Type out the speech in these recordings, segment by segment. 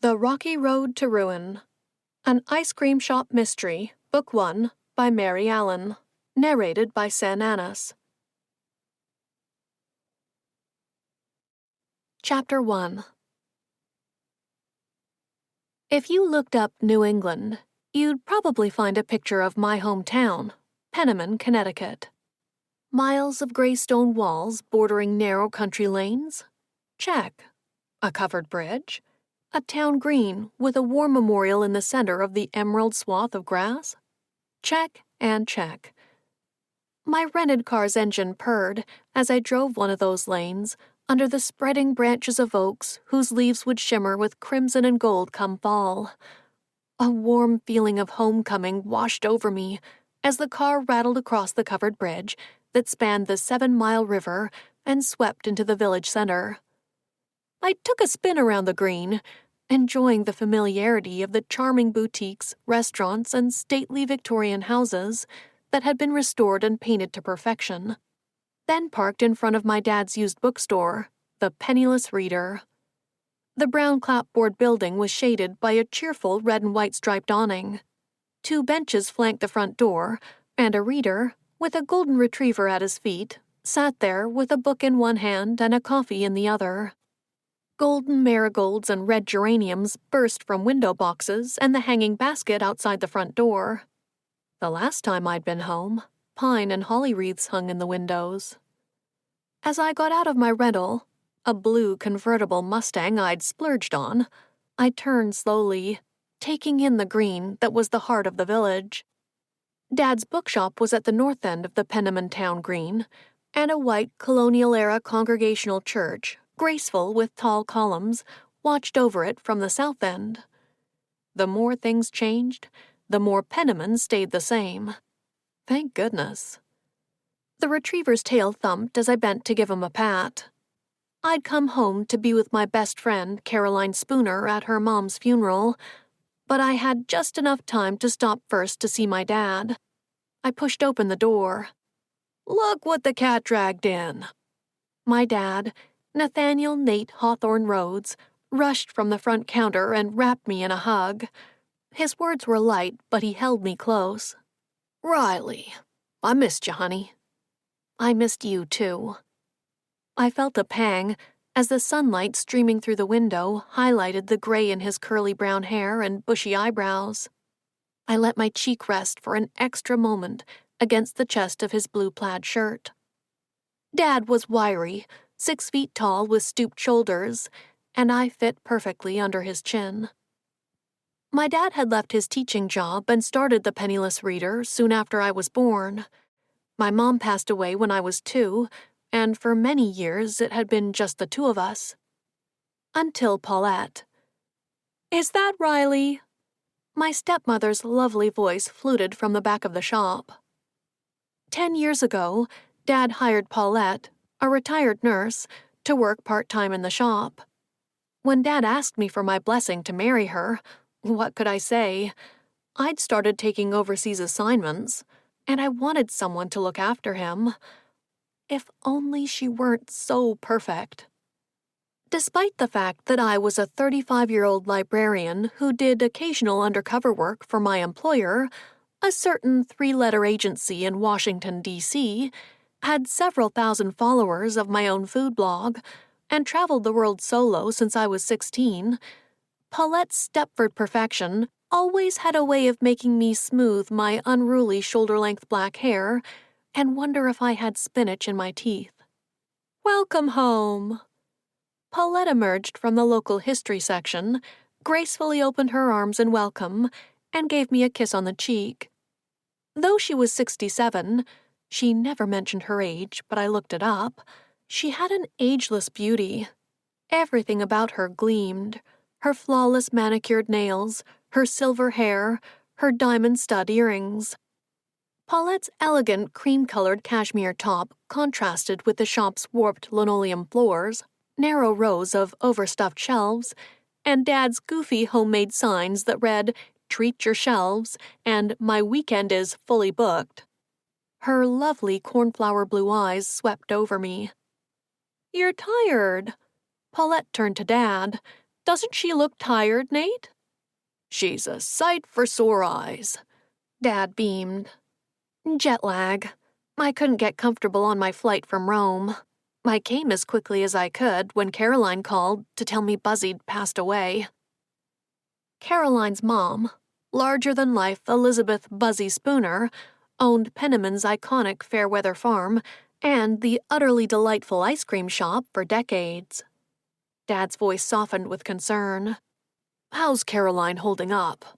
The Rocky Road to Ruin. An Ice Cream Shop Mystery, Book 1, by Meri Allen. Narrated by San Anas. Chapter 1. If you looked up New England, you'd probably find a picture of my hometown, Penniman, Connecticut. Miles of gray stone walls bordering narrow country lanes? Check. A covered bridge? A town green with a war memorial in the center of the emerald swath of grass? Check and check. My rented car's engine purred as I drove one of those lanes under the spreading branches of oaks whose leaves would shimmer with crimson and gold come fall. A warm feeling of homecoming washed over me as the car rattled across the covered bridge that spanned the 7-mile river and swept into the village center. I took a spin around the green, enjoying the familiarity of the charming boutiques, restaurants, and stately Victorian houses that had been restored and painted to perfection. Then parked in front of my dad's used bookstore, the Penniless Reader. The brown clapboard building was shaded by a cheerful red and white striped awning. 2 benches flanked the front door, and a reader, with a golden retriever at his feet, sat there with a book in one hand and a coffee in the other. Golden marigolds and red geraniums burst from window boxes and the hanging basket outside the front door. The last time I'd been home, pine and holly wreaths hung in the windows. As I got out of my rental, a blue convertible Mustang I'd splurged on, I turned slowly, taking in the green that was the heart of the village. Dad's bookshop was at the north end of the Penniman town green, and a white colonial-era congregational church, graceful with tall columns, watched over it from the south end. The more things changed, the more Penniman stayed the same. Thank goodness. The retriever's tail thumped as I bent to give him a pat. I'd come home to be with my best friend, Caroline Spooner, at her mom's funeral, but I had just enough time to stop first to see my dad. I pushed open the door. "Look what the cat dragged in." My dad, Nathaniel Nate Hawthorne Rhodes, rushed from the front counter and wrapped me in a hug. His words were light, but he held me close. "Riley, I missed you, honey." "I missed you, too." I felt a pang as the sunlight streaming through the window highlighted the gray in his curly brown hair and bushy eyebrows. I let my cheek rest for an extra moment against the chest of his blue plaid shirt. Dad was wiry, 6 feet tall with stooped shoulders, and I fit perfectly under his chin. My dad had left his teaching job and started the Penniless Reader soon after I was born. My mom passed away when I was 2, and for many years it had been just the 2 of us. Until Paulette. "Is that Riley?" My stepmother's lovely voice fluted from the back of the shop. 10 years ago, Dad hired Paulette, a retired nurse, to work part-time in the shop. When Dad asked me for my blessing to marry her, what could I say? I'd started taking overseas assignments, and I wanted someone to look after him. If only she weren't so perfect. Despite the fact that I was a 35-year-old librarian who did occasional undercover work for my employer, a certain 3-letter agency in Washington, D.C., had several thousand followers of my own food blog, and traveled the world solo since I was 16, Paulette's Stepford perfection always had a way of making me smooth my unruly shoulder-length black hair and wonder if I had spinach in my teeth. "Welcome home." Paulette emerged from the local history section, gracefully opened her arms in welcome, and gave me a kiss on the cheek. Though she was 67, she never mentioned her age, but I looked it up, she had an ageless beauty. Everything about her gleamed. Her flawless manicured nails, her silver hair, her diamond stud earrings. Paulette's elegant cream-colored cashmere top contrasted with the shop's warped linoleum floors, narrow rows of overstuffed shelves, and Dad's goofy homemade signs that read, "Treat your shelves," and "My weekend is fully booked." Her lovely cornflower blue eyes swept over me. "You're tired." Paulette turned to Dad, Doesn't she look tired, Nate? She's a sight for sore eyes. Dad beamed. Jet lag. I couldn't get comfortable on my flight from Rome. I came as quickly as I could when Caroline called to tell me Buzzie'd passed away. Caroline's mom, larger-than-life Elizabeth Buzzy Spooner, owned Penniman's iconic Fairweather Farm and the utterly delightful ice cream shop for decades. Dad's voice softened with concern. How's Caroline holding up?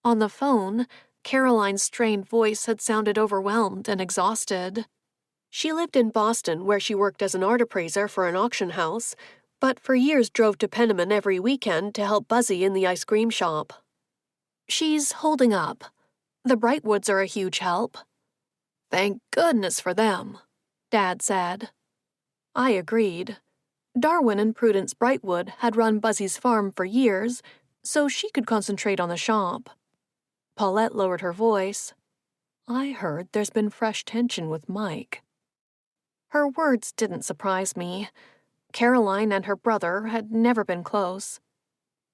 On the phone, Caroline's strained voice had sounded overwhelmed and exhausted. She lived in Boston, where she worked as an art appraiser for an auction house, but for years drove to Penniman every weekend to help Buzzie in the ice cream shop. She's holding up. The Brightwoods are a huge help. Thank goodness for them, Dad said. I agreed. Darwin and Prudence Brightwood had run Buzzie's farm for years, so she could concentrate on the shop. Paulette lowered her voice. I heard there's been fresh tension with Mike. Her words didn't surprise me. Caroline and her brother had never been close.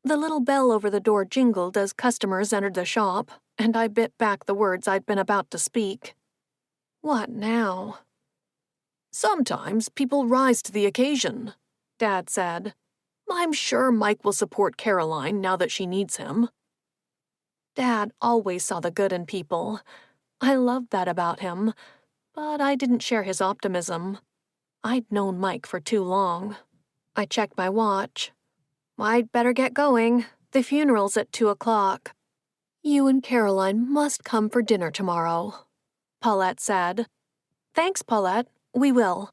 The little bell over the door jingled as customers entered the shop, and I bit back the words I'd been about to speak. What now? Sometimes people rise to the occasion, Dad said. I'm sure Mike will support Caroline now that she needs him. Dad always saw the good in people. I loved that about him, but I didn't share his optimism. I'd known Mike for too long. I checked my watch. I'd better get going. The funeral's at 2:00. You and Caroline must come for dinner tomorrow, Paulette said. Thanks, Paulette. We will.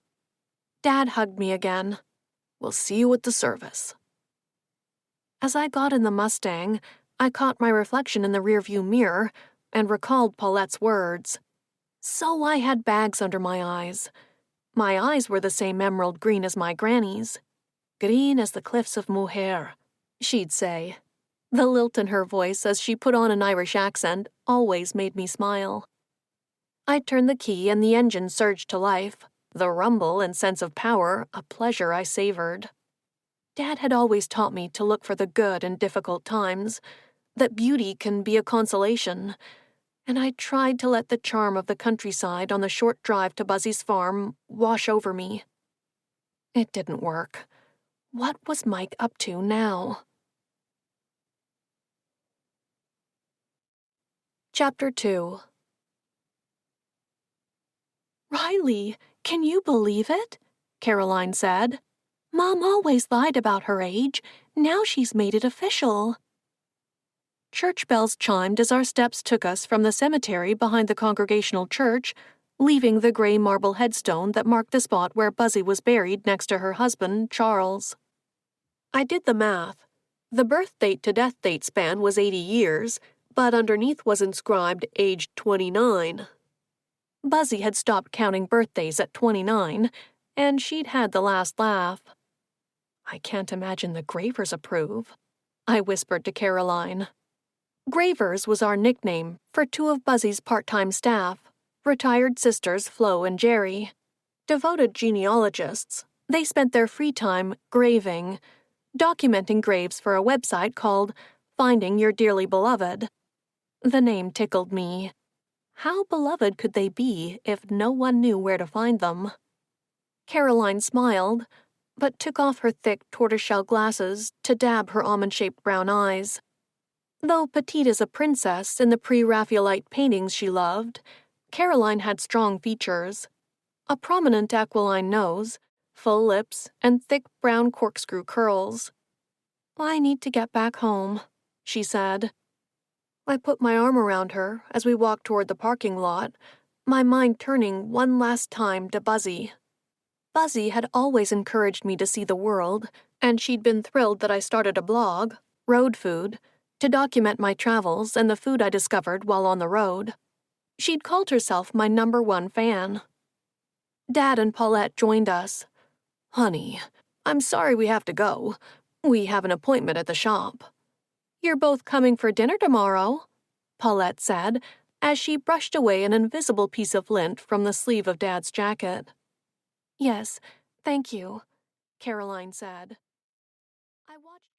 Dad hugged me again. We'll see you at the service. As I got in the Mustang, I caught my reflection in the rearview mirror and recalled Paulette's words. So I had bags under my eyes. My eyes were the same emerald green as my granny's. Green as the cliffs of Moher, she'd say. The lilt in her voice as she put on an Irish accent always made me smile. I turned the key and the engine surged to life, the rumble and sense of power a pleasure I savored. Dad had always taught me to look for the good in difficult times, that beauty can be a consolation, and I tried to let the charm of the countryside on the short drive to Buzzie's farm wash over me. It didn't work. What was Mike up to now? Chapter 2. Riley, can you believe it? Caroline said. Mom always lied about her age. Now she's made it official. Church bells chimed as our steps took us from the cemetery behind the Congregational Church, leaving the gray marble headstone that marked the spot where Buzzie was buried next to her husband, Charles. I did the math. The birth date to death date span was 80 years, but underneath was inscribed aged 29. Buzzie had stopped counting birthdays at 29, and she'd had the last laugh. I can't imagine the Gravers approve, I whispered to Caroline. Gravers was our nickname for two of Buzzie's part-time staff, retired sisters Flo and Jerry. Devoted genealogists, they spent their free time graving, documenting graves for a website called Finding Your Dearly Beloved. The name tickled me. How beloved could they be if no one knew where to find them? Caroline smiled, but took off her thick tortoiseshell glasses to dab her almond-shaped brown eyes. Though petite as a princess in the pre-Raphaelite paintings she loved, Caroline had strong features. A prominent aquiline nose, full lips, and thick brown corkscrew curls. I need to get back home, she said. I put my arm around her as we walked toward the parking lot, my mind turning one last time to Buzzie. Buzzie had always encouraged me to see the world, and she'd been thrilled that I started a blog, Road Food, to document my travels and the food I discovered while on the road. She'd called herself my #1 fan. Dad and Paulette joined us. Honey, I'm sorry we have to go. We have an appointment at the shop. You're both coming for dinner tomorrow, Paulette said, as she brushed away an invisible piece of lint from the sleeve of Dad's jacket. Yes, thank you, Caroline said. I watched